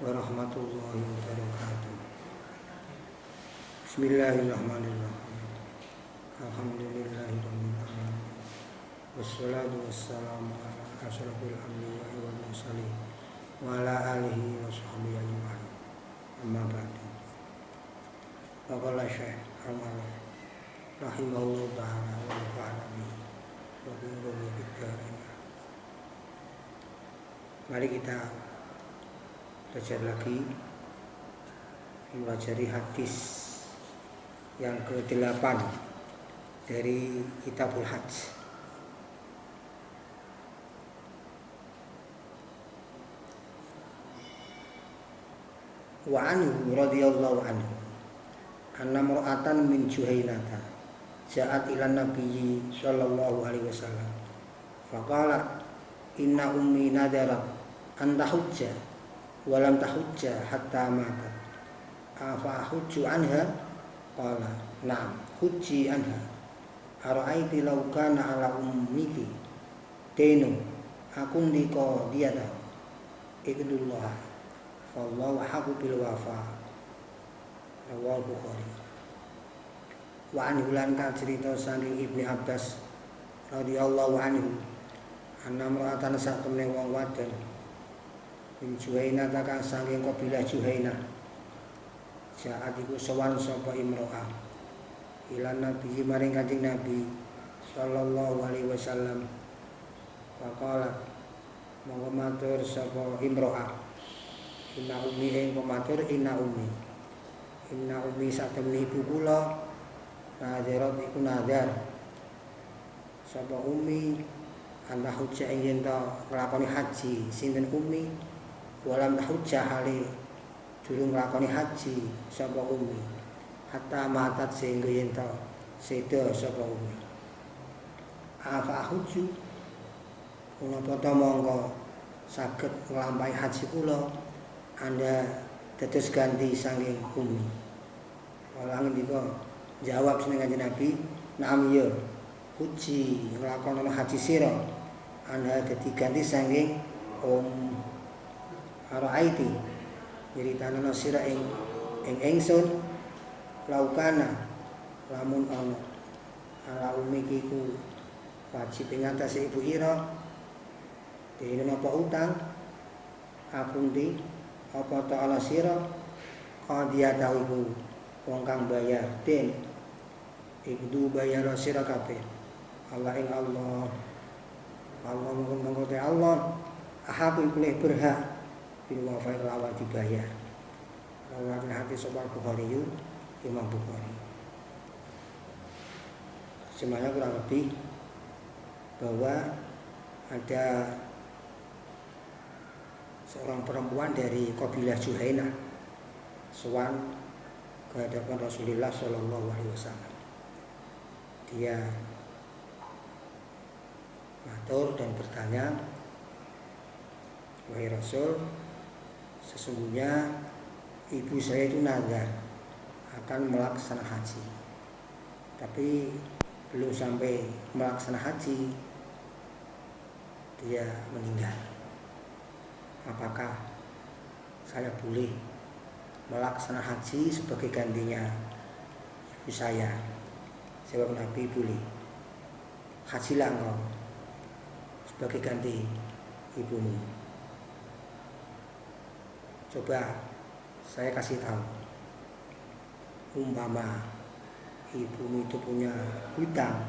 warahmatullahi wabarakatuh. Bismillahirrahmanirrahim. Alhamdulillahirabbil alamin. Wassalatu wassalamu ala asyrofil anbiya'i wal mursalin wa ala alihi wa sahbihi ajma'in. Amma ba'du. Faqala Syekh Al-Mu'allaf rahimahullahu ta'ala wa nafa'ana bihi wa bi ulumi fid dharain. Mari kita belajar lagi mempelajari hadis yang ke-8 dari Kitabul Hajj. Wa anhu radhiyallahu anhu anna mar'atan min Juhainata ja'at ila nabiyyi sallallahu alaihi wasallam faqala inna ummi nadarat an tahujja walam tahujja hatta matat afa hujju anha qala na'am hujji anha ara'aiti law kana ala ummiki dainu akun diko diada ikdullah wallahu haqqu bil wafa rawal Bukhari. Wa an hulan ka cerita saking Ibnu Abbas radhiyallahu anhu anna mar'atan sak temne wong wadon min Juhainah takang saking kabilah Juhainah saat iku sowan sapa imro'ah ila nabi maring Kanjeng Nabi sallallahu alaihi wasallam faqala monggo matur sapa imro'ah inna ummi ing pematur inna ummi satemene ibu kula nadirat iku nadar sapa ummi anda hujjah ing yen to nglakoni haji sinten ummi walam hujjah hale durung nglakoni haji sapa ummi hatta matat sehingga yen to seda sapa ummi afa hujju punapa to mongko saged nglampahi haji kula Anda dados ganti saking ummi. Kala ngendika jawab seneng Kanjeng Nabi na'am ya hujji nglakonono haji sira Anda dadi ganti saking Ara'aiti nyeritanana sira ing ingsun laukana lamun ana ala umiki ku wajib ing atase ibu ira dene napa utang apunti apa ta'ala sira qadiyata iku wong kang bayar den iku bayar sira kabeh Allah ing Allah monggo te Allah ahakul kulih berhak bil wafai lawan dibayar. Lawan hati sopan Bukhari Imam Bukhari. Semuanya kurang lebih bahwa ada seorang perempuan dari kabilah Juhainah sowan ke hadapan Rasulullah Shallallahu Alaihi Wasallam. Dia matur dan bertanya, wahai Rasul, sesungguhnya ibu saya itu nazar akan melaksanakan haji, tapi belum sampai melaksanakan haji dia meninggal. Apakah saya boleh melaksanakan haji sebagai gantinya ibu saya? Jawab Nabi, boleh. Hajilah engkau sebagai ganti ibumu. Coba saya kasih tahu, umpama ibumu itu punya hutang,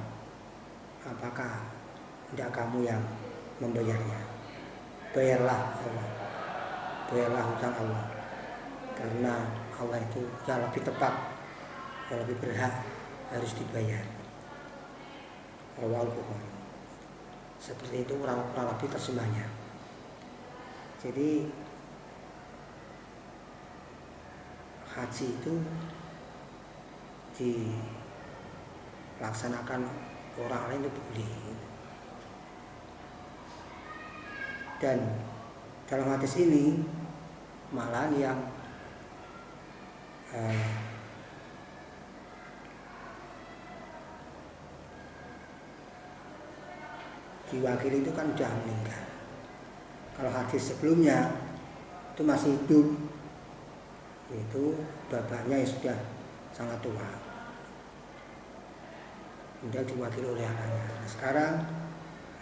apakah tidak kamu yang membayarnya? Bayarlah Allah, bayarlah hutang Allah, karena Allah itu yang lebih tepat, yang lebih berhak harus dibayar. Rawal Bukhari. Seperti itu kurang lebih terjemahnya. Jadi haji itu dilaksanakan orang lain itu boleh. Dan dalam hadis ini malah yang diwakili itu kan sudah meninggal. Kalau hadis sebelumnya itu masih hidup, itu bapaknya yang sudah sangat tua, kemudian diwakili oleh anaknya. Nah, sekarang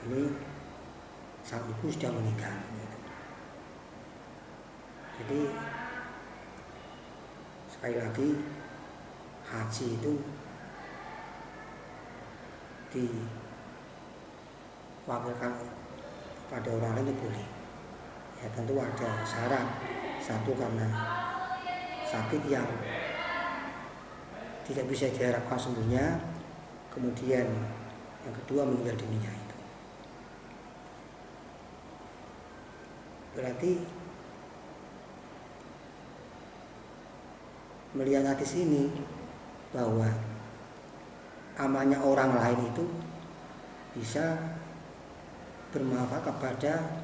ini sang ibu sudah meninggal gitu. Jadi sekali lagi haji itu diwakilkan pada orang lain itu boleh. Ya tentu ada syarat. Satu karena sakit yang tidak bisa diharapkan sembuhnya, kemudian yang kedua meninggal dunia itu. Berarti melihat hadis ini bahwa amalnya orang lain itu bisa bermanfaat kepada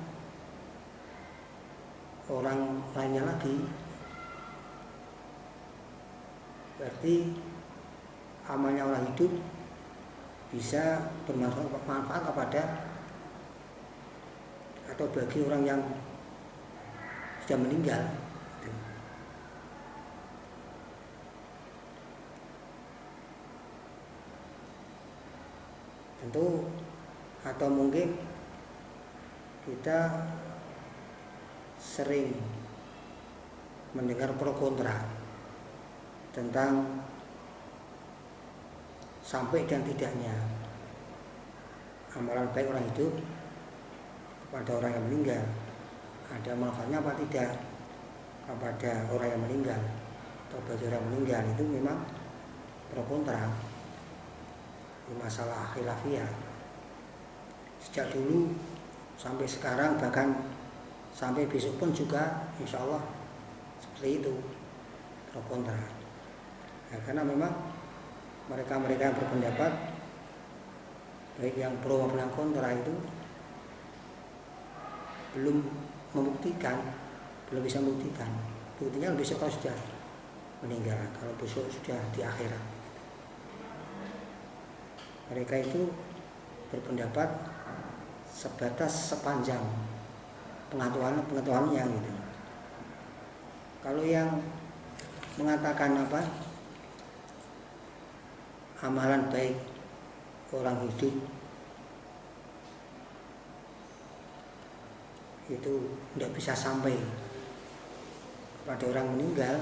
orang lainnya lagi. Berarti amalnya orang hidup bisa bermanfaat kepada atau bagi orang yang sudah meninggal. Tentu atau mungkin kita sering mendengar pro kontra tentang sampai dan tidaknya amalan baik orang hidup kepada orang yang meninggal, ada manfaatnya apa tidak kepada orang yang meninggal atau bagi orang meninggal. Itu memang pro kontra, masalah khilafiyah sejak dulu sampai sekarang, bahkan sampai besok pun juga insya Allah seperti itu, pro kontra. Ya, karena memang mereka yang berpendapat baik yang pro maupun yang kontra itu belum bisa membuktikan. Buktinya besok kalau sudah meninggal, kalau besok sudah di akhirat. Mereka itu berpendapat sepanjang pengetahuannya gitu. Kalau yang mengatakan amalan baik orang hidup itu tidak bisa sampai pada orang meninggal,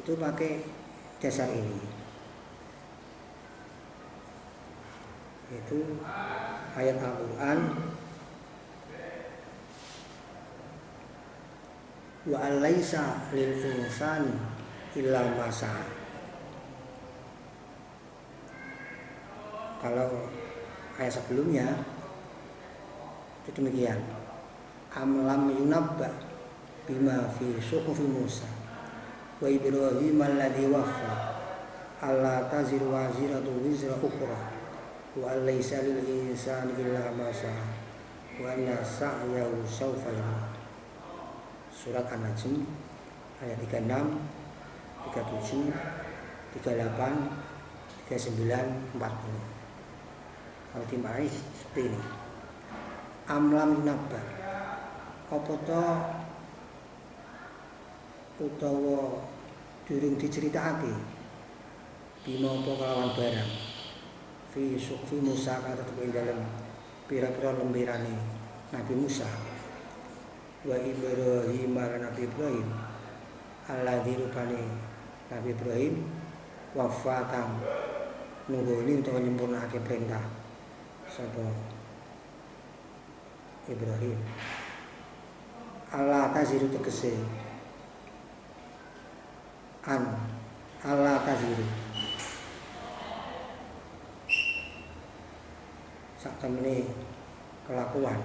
itu pakai dasar ini, itu ayat Al-Quran, wa alaisa lil insani illa ma sa'a. Kalau ayat sebelumnya itu demikian, am lam yunabba bima fi suhufi Musa wa Ibrahim alladhi waffa alla taziru waziratu wizra ukhra wa alaisa lil insani illa ma sa'a wa anna sa'yahu sawfa yura. Surat An-Najm ayat 36, 37, 38, 39, 40. Kalau dimarahi seperti ini, amlam yunabba apa to utawa durung diceritakake bima apa kelawan barang fi sufi Musa kata ing dalem pira-pira lemberane Nabi Musa wa Ibrahim lan Nabi Ibrahim alladzi rupane Nabi Ibrahim wafatan nunggoni utawa nyempurnakake perintah sapa Ibrahim. Allah taziru tegese Allah taziru sak temene kelakuan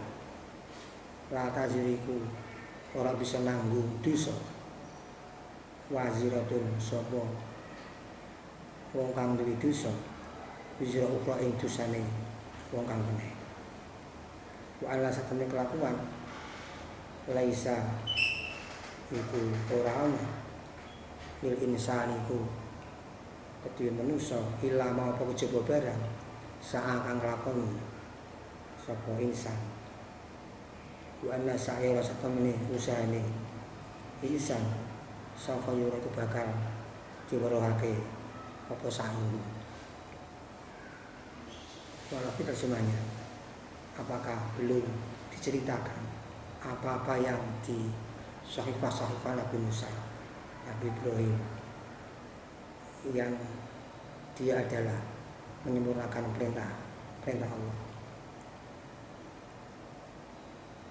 la taziriku ora bisa nanggung dosa waziratun sapa wong kang duwe dosa wizra ukra ing dosane wong kang meneh. Wa ala satene kelakuan laisa iku ora ana lil insani ku kedue manusa ila mau apa kejaba barang sak kang nglakoni sapa insan. Wa anna sa'ira satamene usahane ihsan sawfa yura itu bakal diweruhake apa saing. Walaupun terjemahnya, apakah belum diceritakan apa-apa yang di sahifah Nabi Musa, Nabi Ibrahim, yang dia adalah menyempurnakan perintah Allah,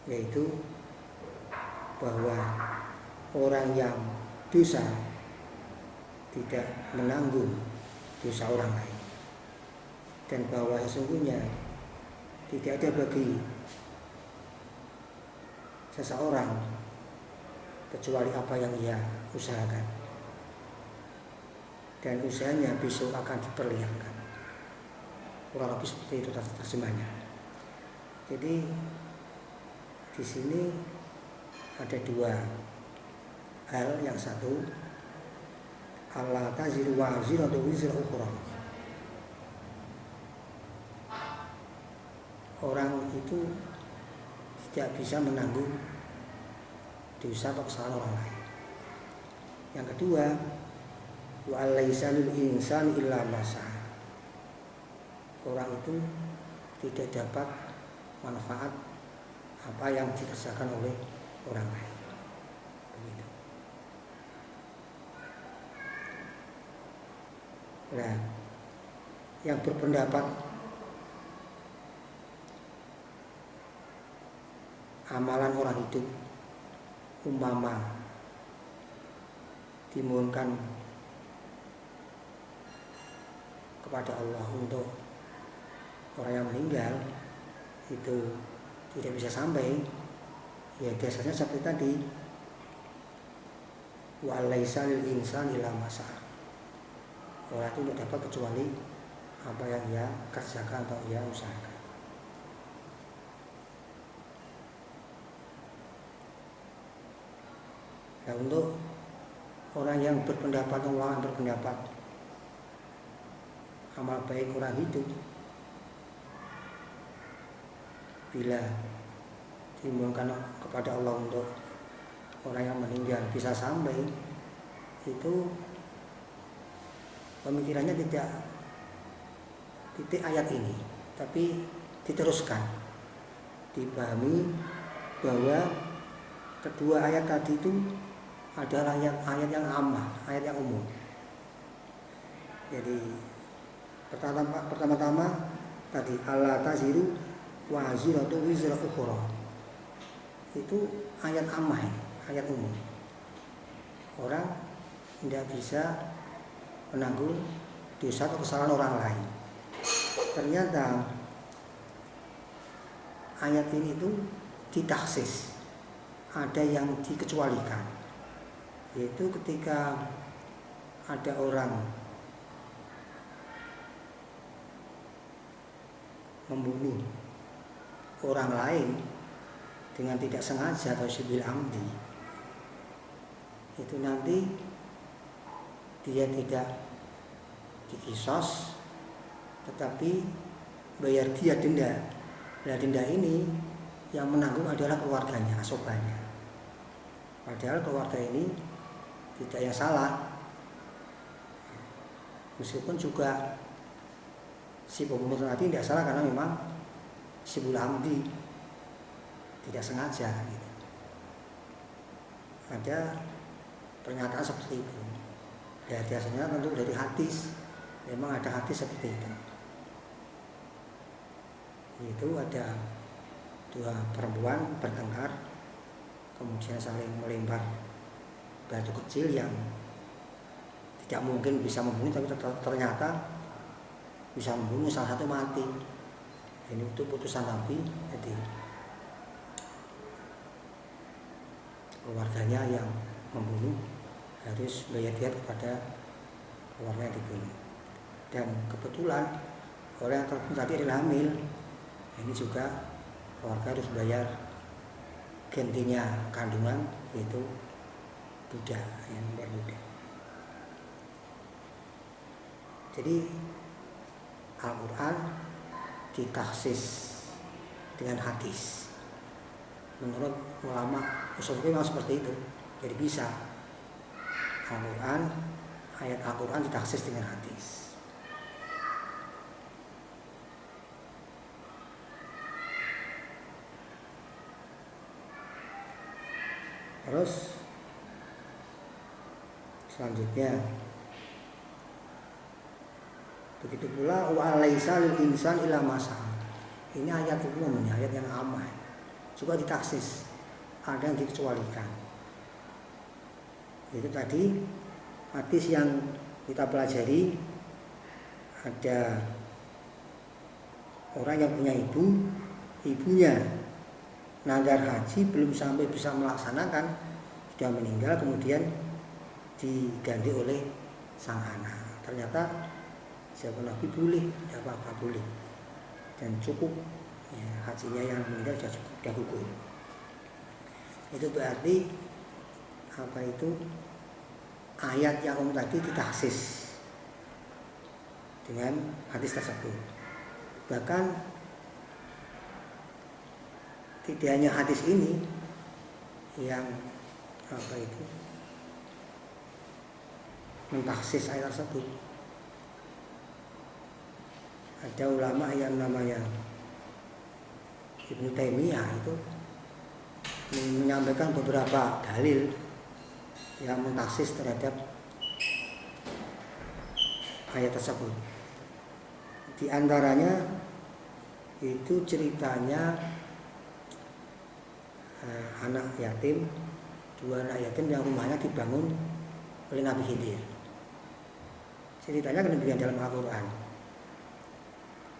yaitu bahwa orang yang dosa tidak menanggung dosa orang lain, dan bahwa sesungguhnya tidak ada bagi seseorang kecuali apa yang ia usahakan, dan usahanya besok akan diperlihatkan. Kurang lebih seperti itu terjemahnya. Jadi di sini ada dua hal. Yang satu, Allah taziru waziratu wizra ukhra. Orang itu tidak bisa menanggung dosa atau kesalahan orang lain. Yang kedua, wa alaisa lil insani illa ma sa'a. Orang itu tidak dapat manfaat apa yang dikerjakan oleh orang lain. Begitu. Nah, yang berpendapat amalan orang hidup umpama dimohonkan kepada Allah untuk orang yang meninggal itu tidak bisa sampai, ya biasanya seperti tadi, wa laisa lil insani illa ma sa'a. Orang itu tidak dapat kecuali apa yang ia kerjakan atau ia usahakan. Nah, untuk orang yang berpendapat, ulama yang berpendapat amal baik orang hidup bila dimohonkan kepada Allah untuk orang yang meninggal bisa sampai, itu pemikirannya tidak titik ayat ini, tapi diteruskan, dipahami bahwa kedua ayat tadi itu adalah ayat yang ammah, ayat yang umum. Jadi pertama-tama tadi Allah taziru waziratu wizra ukhra, itu ayat ammah, ayat umum. Orang tidak bisa menanggung dosa atau kesalahan orang lain. Ternyata ayat ini itu ditaksis, ada yang dikecualikan, yaitu ketika ada orang membunuh orang lain dengan tidak sengaja atau sibil amdi, itu nanti dia tidak dikisos, tetapi bayar dia denda. Nah, denda ini yang menanggung adalah keluarganya, asobanya. Padahal keluarga ini tidak yang salah, meskipun juga si pembunuh tadi tidak salah karena memang si bulamdi tidak sengaja gitu. Ada pernyataan seperti itu. Ya biasanya tentu dari hadis, memang ada hadis seperti itu. Itu ada dua perempuan bertengkar, kemudian saling melempar batu kecil yang tidak mungkin bisa membunuh, tapi ternyata bisa membunuh, salah satu mati. Ini itu putusan Nabi, jadi keluarganya yang membunuh harus bayar diat kepada keluarga yang dibunuh. Dan kebetulan orang yang terbunuh tadi adalah hamil, ini juga keluarga harus bayar gantinya kandungan, yaitu budak, yang berbudak. Jadi Al-Quran ditaksis dengan hadis. Menurut ulama usul fikih memang seperti itu. Jadi bisa Al-Quran, ayat Al-Quran ditaksis dengan hadis. Terus selanjutnya, begitu pula wa laisa lil insan illa ma sa'a. Ini ayat umum, ini ayat yang aman. Juga ditaksis, ada yang dikecualikan. Itu tadi hadis yang kita pelajari, ada orang yang punya ibunya nazar haji belum sampai bisa melaksanakan, sudah meninggal, kemudian diganti oleh sang anak. Ternyata siapa Nabi boleh, tidak apa-apa boleh, dan cukup ya, hajinya yang meninggal sudah cukup, sudah gugur. Itu berarti apa itu, ayat yang tadi ditaksis dengan hadis tersebut. Bahkan tidak hanya hadis ini yang apa itu mentaksis ayat tersebut, ada ulama yang namanya Ibnu Taimiyah itu menyampaikan beberapa dalil yang mentaksis terhadap ayat tersebut. Di antaranya itu ceritanya anak yatim, dua anak yatim yang rumahnya dibangun oleh Nabi Khidir. Ceritanya demikian dalam Al-Quran.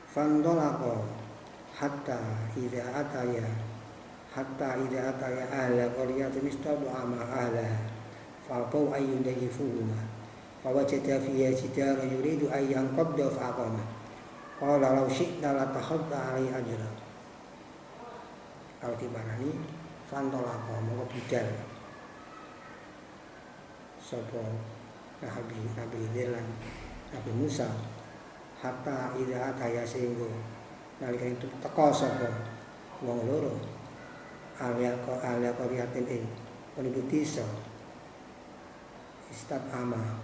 Fantolaqa hatta idza ataya ahla qaryatin istad'a ma ahla fa'tau ayyudayifuhuma fawajada fiha jidara yuridu an yanqadda fa'aqama qala law syi'ta latakhadta 'alaihi ajra. Kalau dimaknani fantolaqa mongko budal sapa Nabi Khidir lan Nabi Musa hatta idza ataya sehingga nalika itu teka sapa wong loro alya qaryatin ing penduduk desa istat ama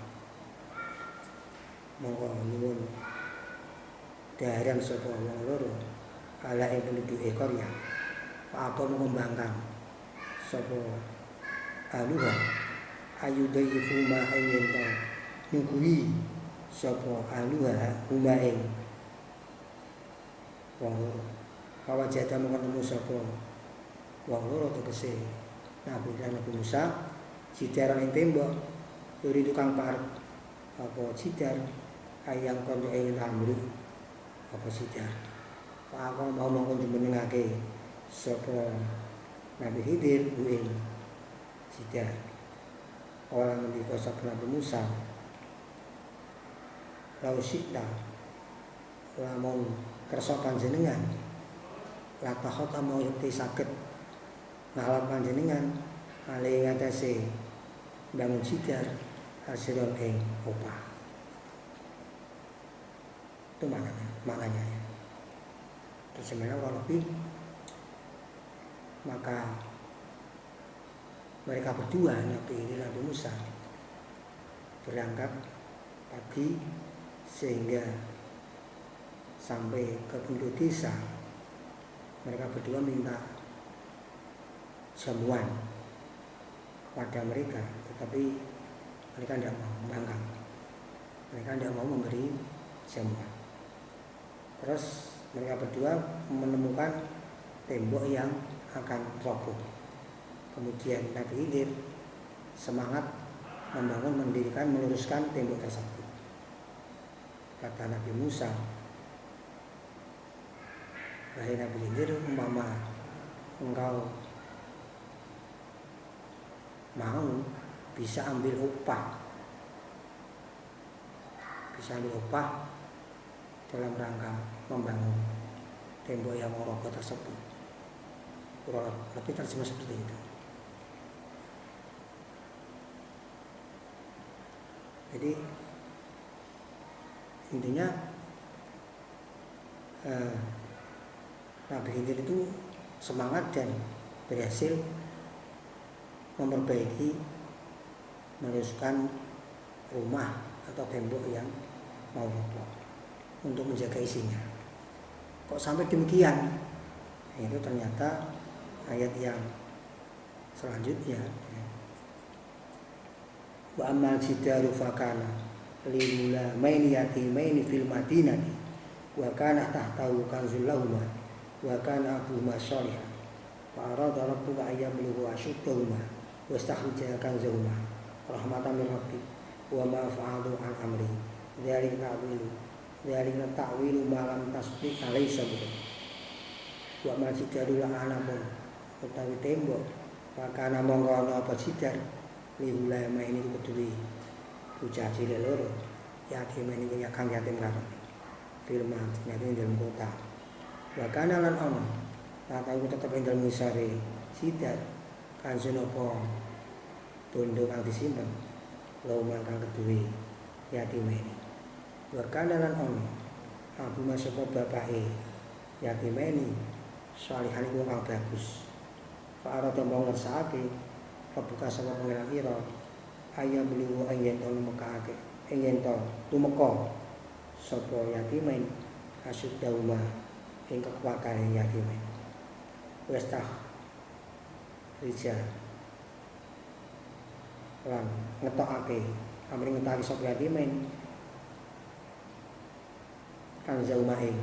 mongko nyuwun daharan sapa wong loro ala ing penduduk qarya apa mengembangkan sapa aluha ayudayifu ma ingin to nyuguhi sapa aluha huma ing wong loro kawajata mung ketemu sapa wong loro tegese Nabi Musa jidaran ing tembok turi tukang parek apa jidar ayang kondo ing amru apa jidar apa mau mongkon jumenengake sapa Nabi Khidir ing jidar orang ngendika sapa Nabi Musa lau syi'ta lamun kersa panjenengan la tahota mau yekti saged ngalap panjenengan ali ngatasi bangun jidar hasilon ing opah. Itu maknanya ya. Terjemahnya kalau lebih maka mereka berdua Nabi Musa berangkat pagi sehingga sampai ke penduduk desa. Mereka berdua minta jamuan kepada mereka, tetapi mereka tidak mau membangkang. Mereka tidak mau memberi jamuan. Terus mereka berdua menemukan tembok yang akan roboh. Kemudian Nabi Khidir semangat membangun, mendirikan, meluruskan tembok tersebut. Kata Nabi Musa, wahai Nabi Khidir, umpama engkau mau bisa ambil upah dalam rangka membangun tembok yang roboh tersebut. Kurang lebih terjemah seperti itu. Jadi intinya Nabi Khidir itu semangat dan berhasil memperbaiki meneruskan rumah atau tembok yang mau roboh untuk menjaga isinya. Kok sampai demikian? Itu ternyata ayat yang selanjutnya. Wa amal jidaru fakana li gulamaini yatimaini fil madinati wa kana tahtahu kanzul lahuma wa kana abuhuma sholihan fa arada rabbuka ayyabluga ashuddahuma wastakhrija kanzahuma rahmatan min rabbik wa ma fa'alu an amri dzalika ta'wilu ma lam tasbiq alaihi sabr wa ma jidaru la anamun utawi tembok fakana mongko ana apa jidar li gulamaini kuduwi bocah cilik loro yatim ini kang yatim karo firman yatim dalam kota wa kana lan ana tak tahu tetep ing dalem ngisore sidat kan senopo bondo kang disimpen loma kang keduwe yatim ini wa kana lan ana abu masapa bapake yatim ini salihan iku kang bagus fa arada mong ngersake kebuka sama pengiran ira ayam beliau ingin tahu mekake ingin tahu tumeka sapa yatimain asyud dauma ing kekuatan yatimain wis tah rija lan ngetokake amring ngetaki sapa yatimain kan zauma ing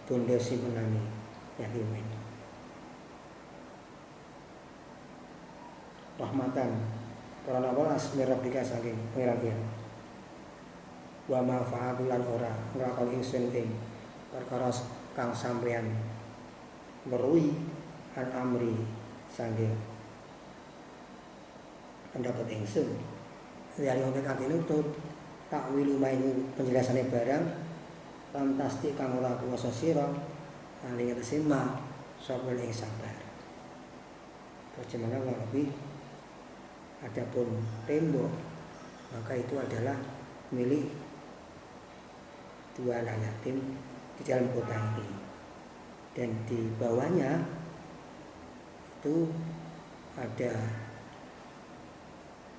bondo simpenane yatimain rahmatan karena welas mirabika saking pengiran wa ma fa'adulan ora nglakon ingsun ing perkara kang sampeyan meruhi an amri saking pendapat ingsun dari wong kang tinutut takwilu mainu penjelasane barang lam tasdik kang ora kuwasa sira aling resima sapa ing sabar terjemahan lebih. Adapun tembok maka itu adalah milik dua anak yatim di dalam kota ini dan di bawahnya itu ada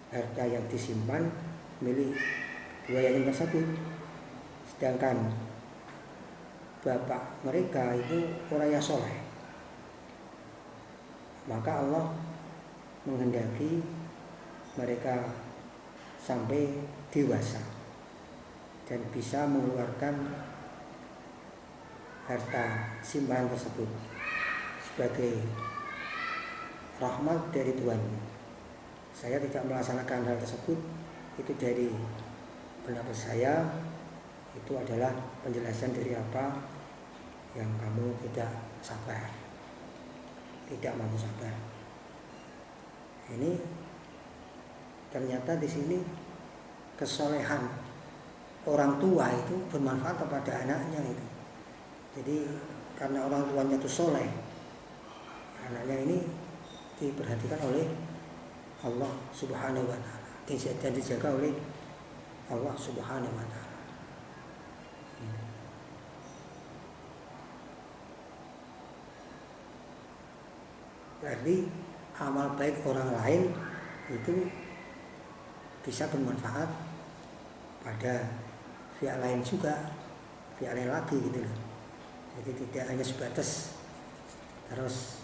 harta yang disimpan milik dua yatim tersebut, sedangkan bapak mereka itu orang yang soleh, maka Allah menghendaki mereka sampai dewasa dan bisa mengeluarkan harta simpanan tersebut sebagai rahmat dari Tuhan. Saya tidak melaksanakan hal tersebut, itu dari pendapat saya, itu adalah penjelasan dari apa yang kamu tidak sabar, tidak mau sabar. Ini ternyata di sini kesolehan orang tua itu bermanfaat kepada anaknya itu. Jadi karena orang tuanya itu soleh, anaknya ini diperhatikan oleh Allah Subhanahu wa Ta'ala dan dijaga oleh Allah Subhanahu wa Ta'ala. Berarti amal baik orang lain itu bisa bermanfaat pada pihak lain juga, pihak lain lagi gitu loh. Jadi tidak hanya sebatas terus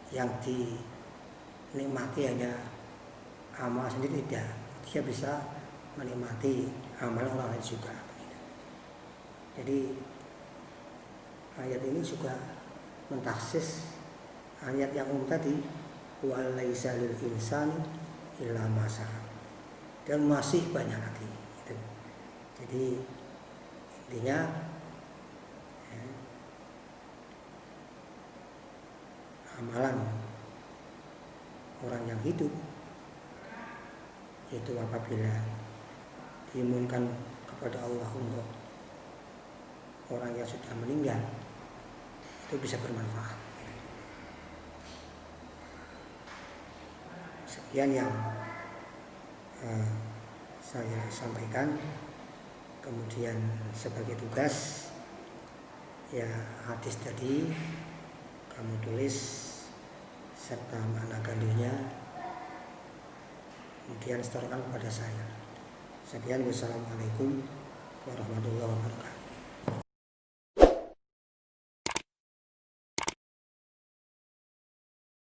yang dinikmati hanya amal sendiri, tidak, dia bisa menikmati amal orang lain juga. Jadi ayat ini juga mentaksis ayat yang umum tadi, wa laisa lil insani illa ma sa'a, dan masih banyak lagi gitu. Jadi intinya amalan orang yang hidup itu apabila dimohonkan kepada Allah untuk orang yang sudah meninggal itu bisa bermanfaat. Sekian yang saya sampaikan. Kemudian sebagai tugas ya hadis tadi kamu tulis serta makna kandungnya. Demikian setorkan kepada saya. Sekian, wassalamualaikum warahmatullahi wabarakatuh.